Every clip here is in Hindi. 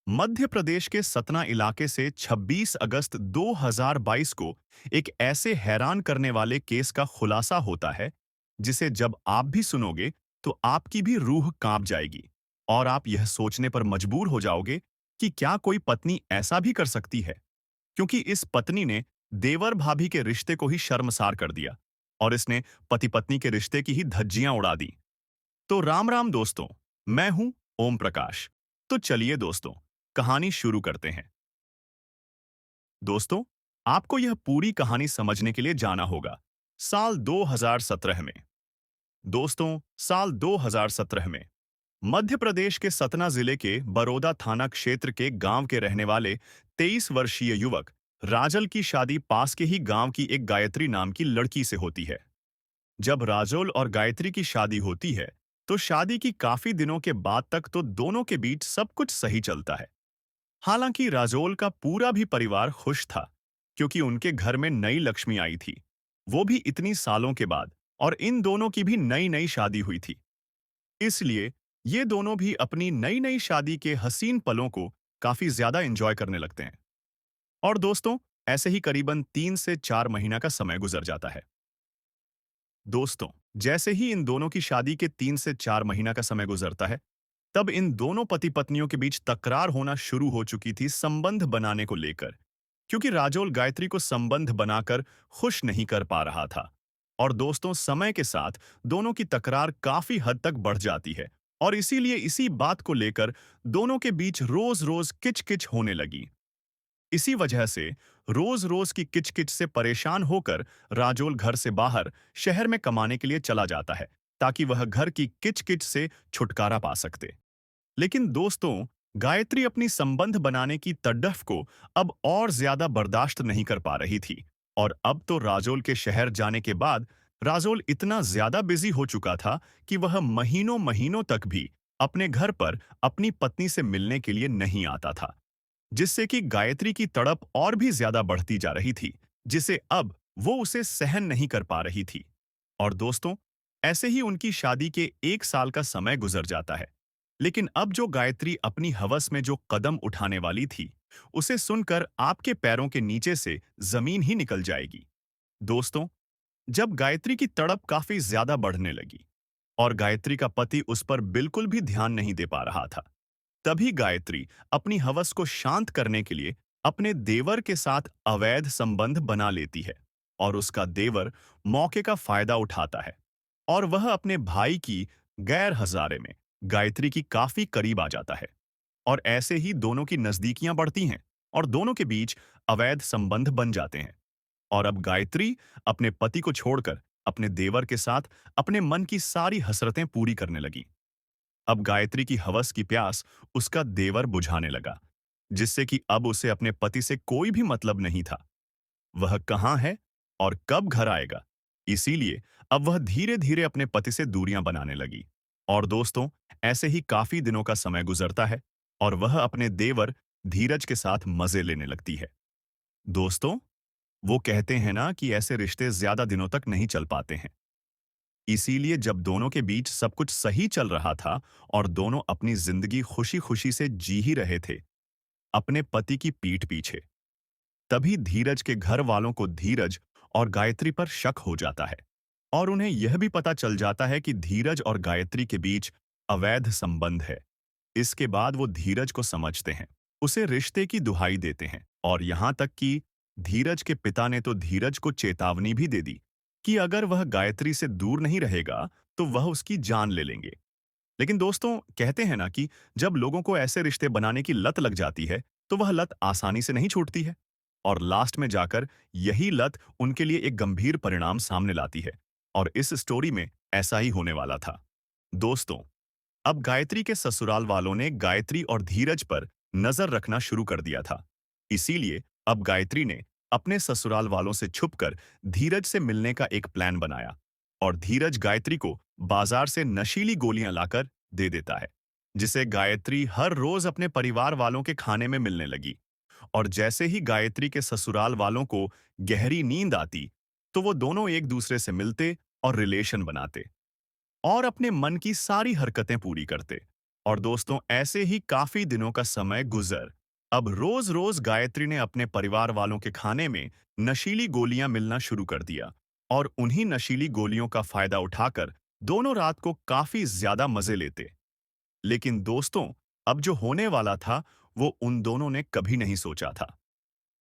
मध्य प्रदेश के सतना इलाके से 26 अगस्त 2022 को एक ऐसे हैरान करने वाले केस का खुलासा होता है जिसे जब आप भी सुनोगे तो आपकी भी रूह कांप जाएगी और आप यह सोचने पर मजबूर हो जाओगे कि क्या कोई पत्नी ऐसा भी कर सकती है। क्योंकि इस पत्नी ने देवर भाभी के रिश्ते को ही शर्मसार कर दिया और इसने पति पत्नी के रिश्ते की ही धज्जियां उड़ा दी। तो राम राम दोस्तों, मैं हूं ओम प्रकाश। तो चलिए दोस्तों, कहानी शुरू करते हैं। दोस्तों, आपको यह पूरी कहानी समझने के लिए जाना होगा साल 2017 में। दोस्तों, साल 2017 में मध्य प्रदेश के सतना जिले के बरोदा थाना क्षेत्र के गांव के रहने वाले 23 वर्षीय युवक राजल की शादी पास के ही गांव की एक गायत्री नाम की लड़की से होती है। जब राजोल और गायत्री की शादी होती है, तो शादी की काफी दिनों के बाद तक तो दोनों के बीच सब कुछ सही चलता है। हालांकि राजोल का पूरा भी परिवार खुश था, क्योंकि उनके घर में नई लक्ष्मी आई थी, वो भी इतनी सालों के बाद, और इन दोनों की भी नई नई शादी हुई थी। इसलिए ये दोनों भी अपनी नई नई शादी के हसीन पलों को काफी ज्यादा एंजॉय करने लगते हैं। और दोस्तों, ऐसे ही करीबन 3 से 4 महीना का समय गुजर जाता है। दोस्तों, जैसे ही इन दोनों की शादी के 3 से 4 महीना का समय गुजरता है, तब इन दोनों पति पत्नियों के बीच तकरार होना शुरू हो चुकी थी संबंध बनाने को लेकर, क्योंकि राजोल गायत्री को संबंध बनाकर खुश नहीं कर पा रहा था। और दोस्तों, समय के साथ दोनों की तकरार काफी हद तक बढ़ जाती है और इसीलिए इसी बात को लेकर दोनों के बीच रोज रोज किच-किच होने लगी। इसी वजह से रोज रोज की किच-किच से परेशान होकर राजोल घर से बाहर शहर में कमाने के लिए चला जाता है, ताकि वह घर की किच-किच से छुटकारा पा सकते। लेकिन दोस्तों, गायत्री अपनी संबंध बनाने की तड़फ को अब और ज्यादा बर्दाश्त नहीं कर पा रही थी। और अब तो राजोल के शहर जाने के बाद राजोल इतना ज्यादा बिजी हो चुका था कि वह महीनों महीनों तक भी अपने घर पर अपनी पत्नी से मिलने के लिए नहीं आता था, जिससे कि गायत्री की तड़प और भी ज्यादा बढ़ती जा रही थी, जिसे अब वो उसे सहन नहीं कर पा रही थी। और दोस्तों, ऐसे ही उनकी शादी के 1 साल का समय गुजर जाता है। लेकिन अब जो गायत्री अपनी हवस में जो कदम उठाने वाली थी, उसे सुनकर आपके पैरों के नीचे से जमीन ही निकल जाएगी। दोस्तों, जब गायत्री की तड़प काफी ज्यादा बढ़ने लगी और गायत्री का पति उस पर बिल्कुल भी ध्यान नहीं दे पा रहा था, तभी गायत्री अपनी हवस को शांत करने के लिए अपने देवर के साथ अवैध संबंध बना लेती है। और उसका देवर मौके का फायदा उठाता है और वह अपने भाई की गैर हजारे में गायत्री की काफी करीब आ जाता है। और ऐसे ही दोनों की नजदीकियां बढ़ती हैं और दोनों के बीच अवैध संबंध बन जाते हैं। और अब गायत्री अपने पति को छोड़कर अपने देवर के साथ अपने मन की सारी हसरतें पूरी करने लगी। अब गायत्री की हवस की प्यास उसका देवर बुझाने लगा, जिससे कि अब उसे अपने पति से कोई भी मतलब नहीं था। वह कहाँ है और कब घर आएगा, इसीलिए अब वह धीरे धीरे अपने पति से दूरियां बनाने लगी। और दोस्तों, ऐसे ही काफी दिनों का समय गुजरता है और वह अपने देवर धीरज के साथ मजे लेने लगती है। दोस्तों, वो कहते हैं ना कि ऐसे रिश्ते ज्यादा दिनों तक नहीं चल पाते हैं। इसीलिए जब दोनों के बीच सब कुछ सही चल रहा था और दोनों अपनी जिंदगी खुशी खुशी से जी ही रहे थे अपने पति की पीठ पीछे, तभी धीरज के घर वालों को धीरज और गायत्री पर शक हो जाता है। और उन्हें यह भी पता चल जाता है कि धीरज और गायत्री के बीच अवैध संबंध है। इसके बाद वो धीरज को समझते हैं, उसे रिश्ते की दुहाई देते हैं और यहां तक कि धीरज के पिता ने तो धीरज को चेतावनी भी दे दी कि अगर वह गायत्री से दूर नहीं रहेगा तो वह उसकी जान ले लेंगे। लेकिन दोस्तों, कहते हैं ना कि जब लोगों को ऐसे रिश्ते बनाने की लत लग जाती है, तो वह लत आसानी से नहीं छूटती है। और लास्ट में जाकर यही लत उनके लिए एक गंभीर परिणाम सामने लाती है। और इस स्टोरी में ऐसा ही होने वाला था। दोस्तों, अब गायत्री के ससुराल वालों ने गायत्री और धीरज पर नजर रखना शुरू कर दिया था। इसीलिए अब गायत्री ने अपने ससुराल वालों से छुपकर धीरज से मिलने का एक प्लान बनाया और धीरज गायत्री को बाजार से नशीली गोलियां लाकर दे देता है, जिसे गायत्री हर रोज अपने परिवार वालों के खाने में मिलने लगी। और जैसे ही गायत्री के ससुराल वालों को गहरी नींद आती, तो वो दोनों एक दूसरे से मिलते और रिलेशन बनाते और अपने मन की सारी हरकतें पूरी करते। और दोस्तों, ऐसे ही काफी दिनों का समय गुजर। अब रोज रोज गायत्री ने अपने परिवार वालों के खाने में नशीली गोलियां मिलना शुरू कर दिया, और उन्हीं नशीली गोलियों का फायदा उठाकर दोनों रात को काफी ज्यादा मजे लेते। लेकिन दोस्तों, अब जो होने वाला था वो उन दोनों ने कभी नहीं सोचा था।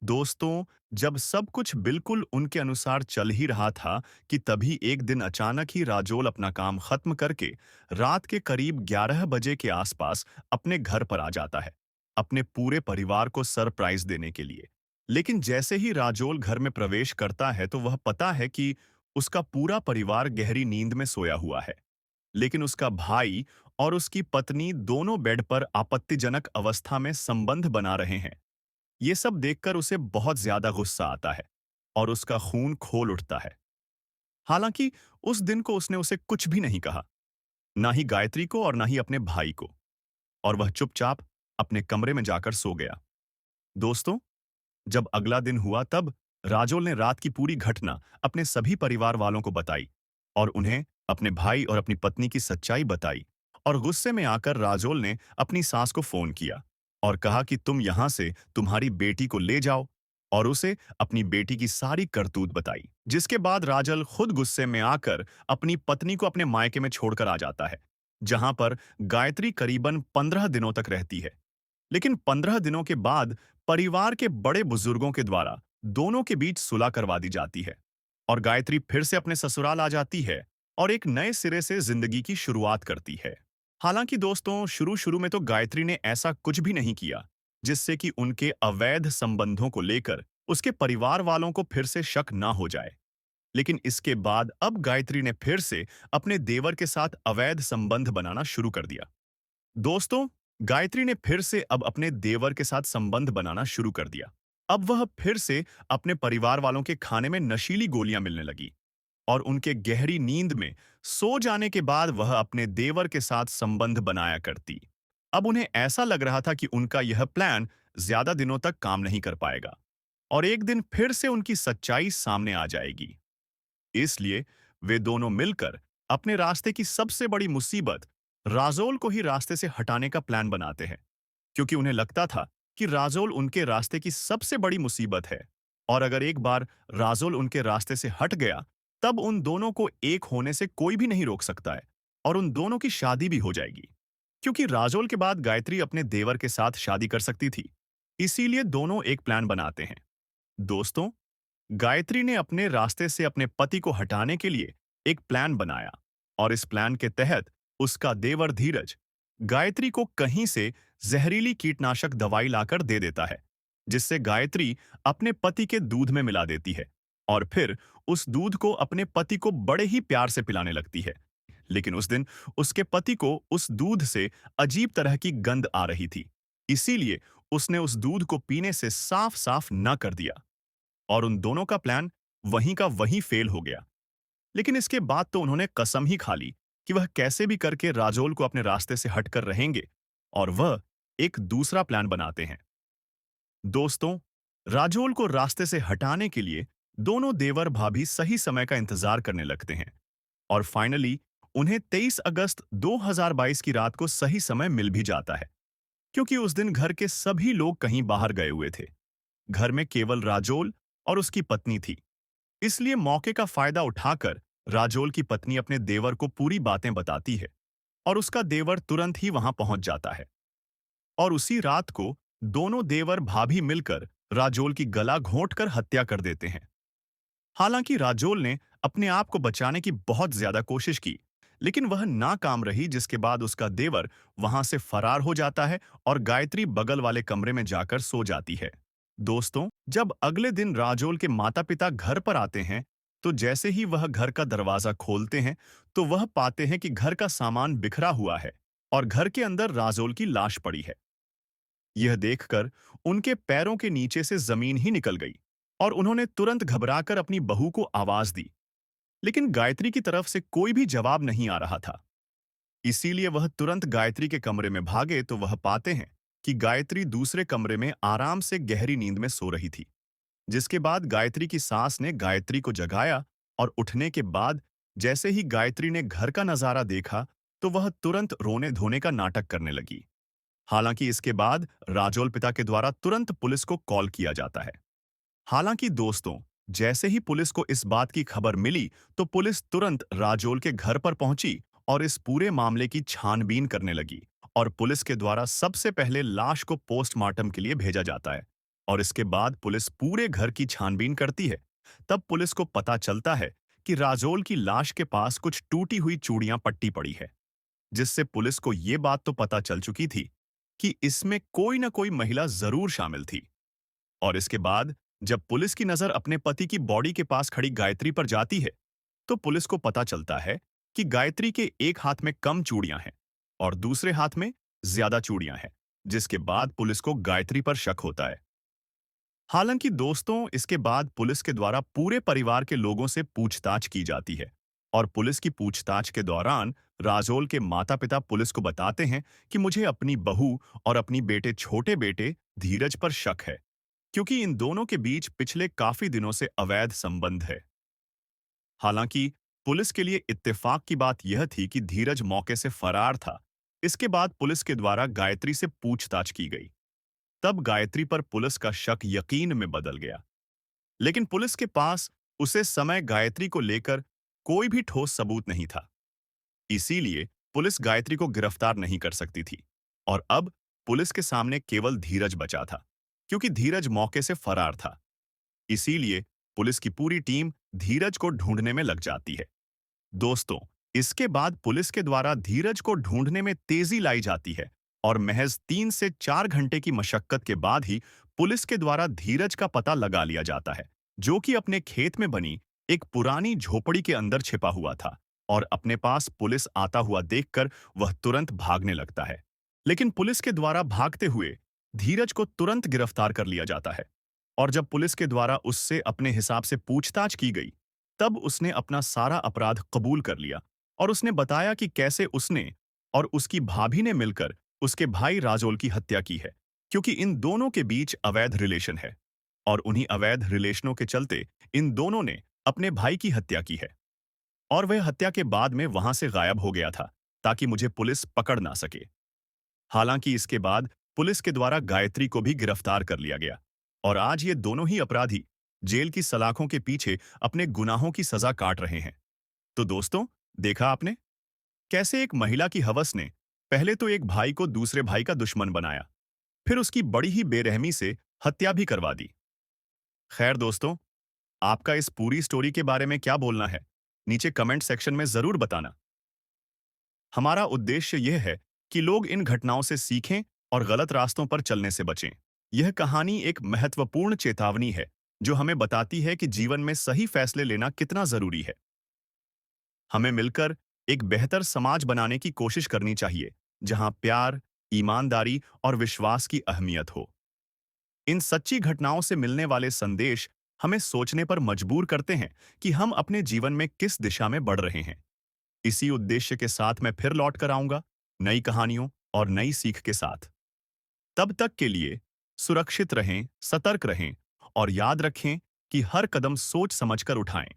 दोस्तों, जब सब कुछ बिल्कुल उनके अनुसार चल ही रहा था कि तभी एक दिन अचानक ही राजोल अपना काम खत्म करके रात के करीब 11 बजे के आसपास अपने घर पर आ जाता है, अपने पूरे परिवार को सरप्राइज देने के लिए। लेकिन जैसे ही राजोल घर में प्रवेश करता है तो वह पता है कि उसका पूरा परिवार गहरी नींद में सोया हुआ है। लेकिन उसका भाई और उसकी पत्नी दोनों बेड पर आपत्तिजनक अवस्था में संबंध बना रहे हैं। ये सब देखकर उसे बहुत ज्यादा गुस्सा आता है और उसका खून खोल उठता है। हालांकि उस दिन को उसने उसे कुछ भी नहीं कहा, ना ही गायत्री को और ना ही अपने भाई को, और वह चुपचाप अपने कमरे में जाकर सो गया। दोस्तों, जब अगला दिन हुआ तब राजोल ने रात की पूरी घटना अपने सभी परिवार वालों को बताई और उन्हें अपने भाई और अपनी पत्नी की सच्चाई बताई। और गुस्से में आकर राजोल ने अपनी सास को फोन किया और कहा कि तुम यहां से तुम्हारी बेटी को ले जाओ, और उसे अपनी बेटी की सारी करतूत बताई। जिसके बाद राजल खुद गुस्से में आकर अपनी पत्नी को अपने मायके में छोड़कर आ जाता है, जहां पर गायत्री करीबन 15 दिनों तक रहती है। लेकिन 15 दिनों के बाद परिवार के बड़े बुजुर्गों के द्वारा दोनों के बीच सुलह करवा दी जाती है और गायत्री फिर से अपने ससुराल आ जाती है और एक नए सिरे से जिंदगी की शुरुआत करती है। हालांकि दोस्तों, शुरू शुरू में तो गायत्री ने ऐसा कुछ भी नहीं किया जिससे कि उनके अवैध संबंधों को लेकर उसके परिवार वालों को फिर से शक ना हो जाए। लेकिन इसके बाद अब गायत्री ने फिर से अपने देवर के साथ अवैध संबंध बनाना शुरू कर दिया। दोस्तों, गायत्री ने फिर से अब अपने देवर के साथ संबंध बनाना शुरू कर दिया। अब वह फिर से अपने परिवार वालों के खाने में नशीली गोलियां मिलने लगी और उनके गहरी नींद में सो जाने के बाद वह अपने देवर के साथ संबंध बनाया करती। अब उन्हें ऐसा लग रहा था कि उनका यह प्लान ज्यादा दिनों तक काम नहीं कर पाएगा और एक दिन फिर से उनकी सच्चाई सामने आ जाएगी। इसलिए वे दोनों मिलकर अपने रास्ते की सबसे बड़ी मुसीबत राजोल को ही रास्ते से हटाने का प्लान बनाते हैं, क्योंकि उन्हें लगता था कि राजोल उनके रास्ते की सबसे बड़ी मुसीबत है, और अगर एक बार राजोल उनके रास्ते से हट गया तब उन दोनों को एक होने से कोई भी नहीं रोक सकता है और उन दोनों की शादी भी हो जाएगी, क्योंकि राजोल के बाद गायत्री अपने देवर के साथ शादी कर सकती थी। इसीलिए दोनों एक प्लान बनाते हैं। दोस्तों, गायत्री ने अपने रास्ते से अपने पति को हटाने के लिए एक प्लान बनाया और इस प्लान के तहत उसका देवर धीरज गायत्री को कहीं से जहरीली कीटनाशक दवाई लाकर दे देता है, जिससे गायत्री अपने पति के दूध में मिला देती है और फिर उस दूध को अपने पति को बड़े ही प्यार से पिलाने लगती है। लेकिन उस दिन उसके पति को उस दूध से अजीब तरह की गंध आ रही थी, इसीलिए उसने उस दूध को पीने से साफ साफ न कर दिया और उन दोनों का प्लान वहीं का वहीं फेल हो गया। लेकिन इसके बाद तो उन्होंने कसम ही खा ली कि वह कैसे भी करके राजोल को अपने रास्ते से हटकर रहेंगे, और वह एक दूसरा प्लान बनाते हैं। दोस्तों, राजोल को रास्ते से हटाने के लिए दोनों देवर भाभी सही समय का इंतजार करने लगते हैं और फाइनली उन्हें 23 अगस्त 2022 की रात को सही समय मिल भी जाता है, क्योंकि उस दिन घर के सभी लोग कहीं बाहर गए हुए थे। घर में केवल राजोल और उसकी पत्नी थी। इसलिए मौके का फायदा उठाकर राजोल की पत्नी अपने देवर को पूरी बातें बताती है और उसका देवर तुरंत ही वहां पहुंच जाता है। और उसी रात को दोनों देवर भाभी मिलकर राजोल की गला घोंटकर हत्या कर देते हैं। हालांकि राजोल ने अपने आप को बचाने की बहुत ज्यादा कोशिश की, लेकिन वह नाकाम रही, जिसके बाद उसका देवर वहां से फरार हो जाता है और गायत्री बगल वाले कमरे में जाकर सो जाती है। दोस्तों, जब अगले दिन राजोल के माता-पिता घर पर आते हैं, तो जैसे ही वह घर का दरवाजा खोलते हैं, तो वह पाते हैं कि घर का सामान बिखरा हुआ है और घर के अंदर राजोल की लाश पड़ी है। यह देखकर उनके पैरों के नीचे से जमीन ही निकल गई और उन्होंने तुरंत घबराकर अपनी बहू को आवाज दी, लेकिन गायत्री की तरफ से कोई भी जवाब नहीं आ रहा था। इसीलिए वह तुरंत गायत्री के कमरे में भागे तो वह पाते हैं कि गायत्री दूसरे कमरे में आराम से गहरी नींद में सो रही थी। जिसके बाद गायत्री की सास ने गायत्री को जगाया और उठने के बाद जैसे ही गायत्री ने घर का नजारा देखा तो वह तुरंत रोने धोने का नाटक करने लगी। हालांकि इसके बाद राजोल पिता के द्वारा तुरंत पुलिस को कॉल किया जाता है। हालांकि दोस्तों, जैसे ही पुलिस को इस बात की खबर मिली, तो पुलिस तुरंत राजोल के घर पर पहुंची और इस पूरे मामले की छानबीन करने लगी। और पुलिस के द्वारा सबसे पहले लाश को पोस्टमार्टम के लिए भेजा जाता है। और इसके बाद पुलिस पूरे घर की छानबीन करती है। तब पुलिस को पता चलता है कि राजोल की लाश के पास कुछ टूटी हुई चूड़ियां पट्टी पड़ी है, जिससे पुलिस को ये बात तो पता चल चुकी थी कि इसमें कोई ना कोई महिला जरूर शामिल थी। और इसके बाद जब पुलिस की नजर अपने पति की बॉडी के पास खड़ी गायत्री पर जाती है, तो पुलिस को पता चलता है कि गायत्री के एक हाथ में कम चूड़ियां हैं और दूसरे हाथ में ज्यादा चूड़ियां हैं, जिसके बाद पुलिस को गायत्री पर शक होता है। हालांकि दोस्तों, इसके बाद पुलिस के द्वारा पूरे परिवार के लोगों से पूछताछ की जाती है। और पुलिस की पूछताछ के दौरान राजोल के माता-पिता पुलिस को बताते हैं कि मुझे अपनी बहू और अपनी बेटे छोटे बेटे धीरज पर शक है, क्योंकि इन दोनों के बीच पिछले काफी दिनों से अवैध संबंध है। हालांकि पुलिस के लिए इत्तेफाक की बात यह थी कि धीरज मौके से फरार था। इसके बाद पुलिस के द्वारा गायत्री से पूछताछ की गई। तब गायत्री पर पुलिस का शक यकीन में बदल गया। लेकिन पुलिस के पास उसे समय गायत्री को लेकर कोई भी ठोस सबूत नहीं था। इसीलिए पुलिस गायत्री को गिरफ्तार नहीं कर सकती थी। और अब पुलिस के सामने केवल धीरज बचा था, क्योंकि धीरज मौके से फरार था। इसीलिए पुलिस की पूरी टीम धीरज को ढूंढने में लग जाती है। दोस्तों, इसके बाद पुलिस के द्वारा धीरज को ढूंढने में तेजी लाई जाती है। और महज 3 से 4 घंटे की मशक्कत के बाद ही पुलिस के द्वारा धीरज का पता लगा लिया जाता है, जो कि अपने खेत में बनी एक पुरानी झोपड़ी के अंदर छिपा हुआ था। और अपने पास पुलिस आता हुआ देखकर वह तुरंत भागने लगता है। लेकिन पुलिस के द्वारा भागते हुए धीरज को तुरंत गिरफ्तार कर लिया जाता है। और जब पुलिस के द्वारा उससे अपने हिसाब से पूछताछ की गई, तब उसने अपना सारा अपराध कबूल कर लिया। और उसने बताया कि कैसे उसने और उसकी भाभी ने मिलकर उसके भाई राजोल की हत्या की है, क्योंकि इन दोनों के बीच अवैध रिलेशन है। और उन्हीं अवैध रिलेशनों के चलते इन दोनों ने अपने भाई की हत्या की है। और वह हत्या के बाद में वहां से गायब हो गया था, ताकि मुझे पुलिस पकड़ ना सके। हालांकि इसके बाद पुलिस के द्वारा गायत्री को भी गिरफ्तार कर लिया गया। और आज ये दोनों ही अपराधी जेल की सलाखों के पीछे अपने गुनाहों की सजा काट रहे हैं। तो दोस्तों, देखा आपने कैसे एक महिला की हवस ने पहले तो एक भाई को दूसरे भाई का दुश्मन बनाया, फिर उसकी बड़ी ही बेरहमी से हत्या भी करवा दी। खैर दोस्तों, आपका इस पूरी स्टोरी के बारे में क्या बोलना है, नीचे कमेंट सेक्शन में जरूर बताना। हमारा उद्देश्य यह है कि लोग इन घटनाओं से सीखें और गलत रास्तों पर चलने से बचें। यह कहानी एक महत्वपूर्ण चेतावनी है, जो हमें बताती है कि जीवन में सही फैसले लेना कितना जरूरी है। हमें मिलकर एक बेहतर समाज बनाने की कोशिश करनी चाहिए, जहां प्यार, ईमानदारी और विश्वास की अहमियत हो। इन सच्ची घटनाओं से मिलने वाले संदेश हमें सोचने पर मजबूर करते हैं कि हम अपने जीवन में किस दिशा में बढ़ रहे हैं। इसी उद्देश्य के साथ मैं फिर लौट कर आऊंगा, नई कहानियों और नई सीख के साथ। तब तक के लिए सुरक्षित रहें, सतर्क रहें और याद रखें कि हर कदम सोच समझकर उठाएं।